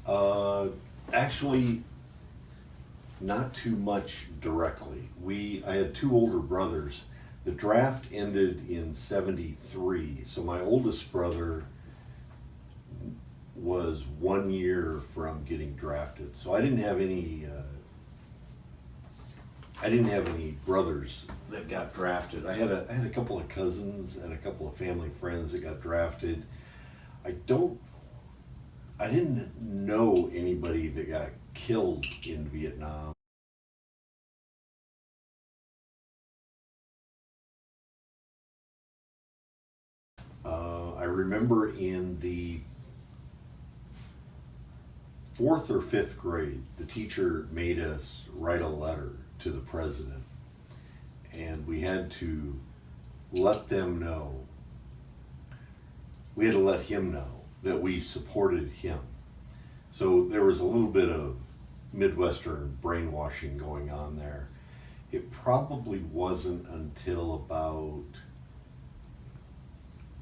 Uh, Actually, not too much directly. I had two older brothers. The draft ended in '73, so my oldest brother was 1 year from getting drafted. So I didn't have any brothers that got drafted. I had a couple of cousins and a couple of family friends that got drafted. I don't I didn't know anybody that got killed in Vietnam. I remember in the fourth or fifth grade, the teacher made us write a letter to the president, and we had to let them know, we had to let him know that we supported him. So there was a little bit of Midwestern brainwashing going on there. It probably wasn't until about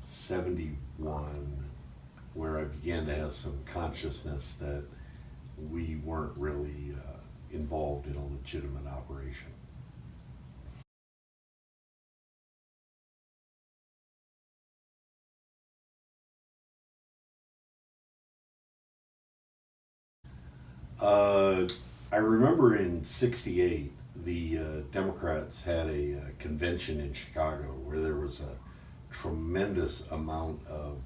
71 where I began to have some consciousness that we weren't really involved in a legitimate operation. Uh, I remember in '68, the Democrats had a convention in Chicago where there was a tremendous amount of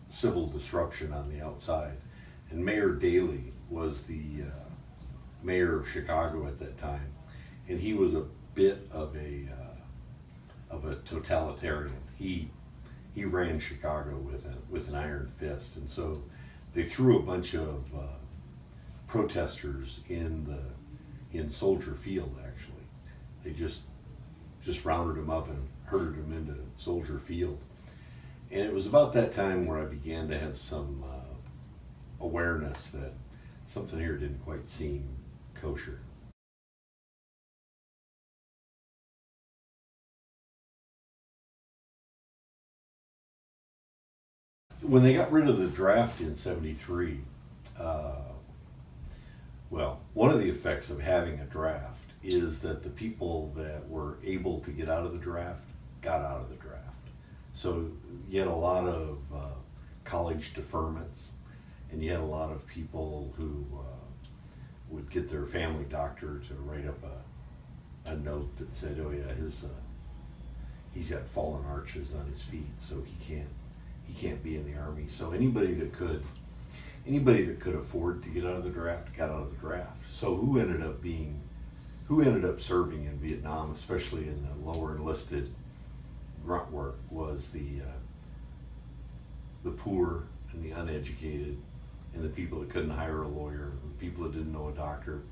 civil disruption on the outside. And Mayor Daley was the mayor of Chicago at that time. And he was a bit of a totalitarian. He ran Chicago with an iron fist. And so they threw a bunch of protesters in Soldier Field. Actually, they just rounded them up and herded them into Soldier Field. And it was about that time where I began to have some awareness that something here didn't quite seem kosher. When they got rid of the draft in '73, uh, well, one of the effects of having a draft is that the people that were able to get out of the draft got out of the draft. So you had a lot of college deferments, and you had a lot of people who would get their family doctor to write up a note that said, "Oh yeah, he's got fallen arches on his feet, so he can't be in the army." So anybody that could afford to get out of the draft got out of the draft. So who ended up serving in Vietnam, especially in the lower enlisted grunt work, was the poor and the uneducated and the people that couldn't hire a lawyer, the people that didn't know a doctor.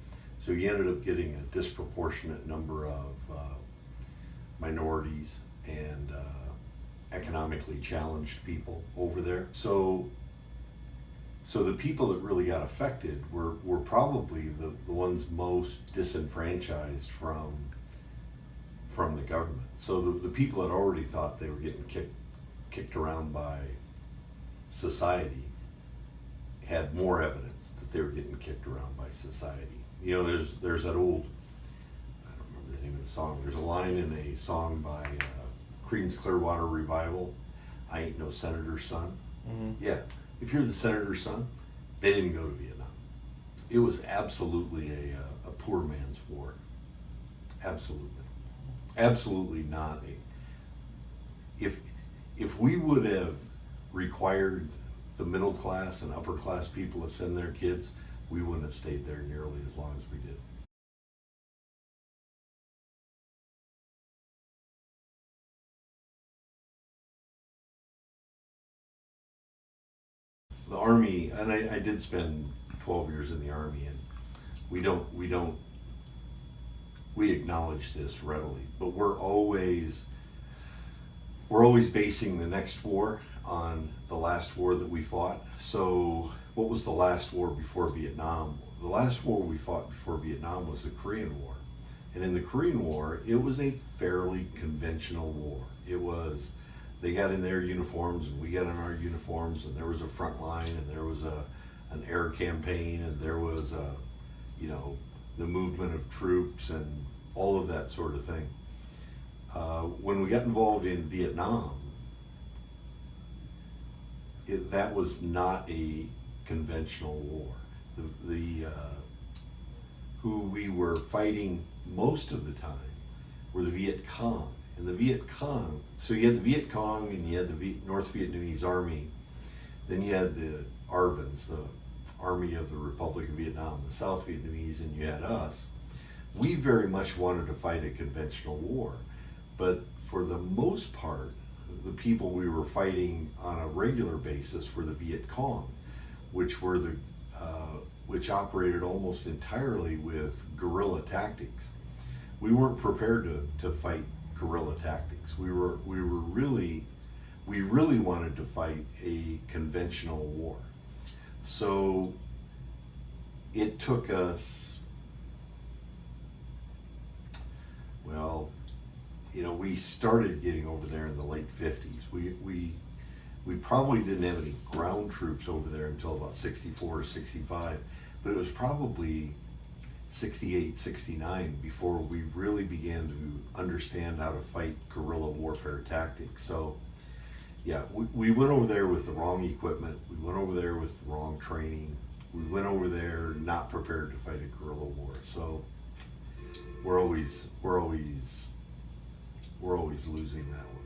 So you ended up getting a disproportionate number of minorities and economically challenged people over there. So the people that really got affected were probably the ones most disenfranchised from the government. So the people that already thought they were getting kicked around by society had more evidence that they were getting kicked around by society. You know, there's that old, I don't remember the name of the song. There's a line in a song by Creedence Clearwater Revival, "I ain't no senator's son." Mm-hmm. Yeah, if you're the senator's son, they didn't go to Vietnam. It was absolutely a poor man's war. Absolutely. Absolutely not if we would have required the middle class and upper class people to send their kids, we wouldn't have stayed there nearly as long as we did. The Army, and I did spend 12 years in the Army, and we don't we acknowledge this readily, but we're always basing the next war on the last war that we fought. So what was the last war before Vietnam? The last war we fought before Vietnam was the Korean War. And in the Korean War, it was a fairly conventional war. It was, they got in their uniforms and we got in our uniforms, and there was a front line and there was a an air campaign, and there was a, you know, the movement of troops and all of that sort of thing. When we got involved in Vietnam, that was not a conventional war. Who we were fighting most of the time were the Viet Cong. And the Viet Cong, so you had the Viet Cong and you had the North Vietnamese Army, then you had the ARVNs, the Army of the Republic of Vietnam, the South Vietnamese, and you had us. We very much wanted to fight a conventional war, but for the most part, the people we were fighting on a regular basis were the Viet Cong, which were which operated almost entirely with guerrilla tactics. We weren't prepared to fight guerrilla tactics. We really wanted to fight a conventional war. So it took us, well, you know, we started getting over there in the late 50s. We probably didn't have any ground troops over there until about 64 or 65, but it was probably 68, 69 before we really began to understand how to fight guerrilla warfare tactics. So yeah, we went over there with the wrong equipment. We went over there with the wrong training. We went over there not prepared to fight a guerrilla war. So we're always losing that way.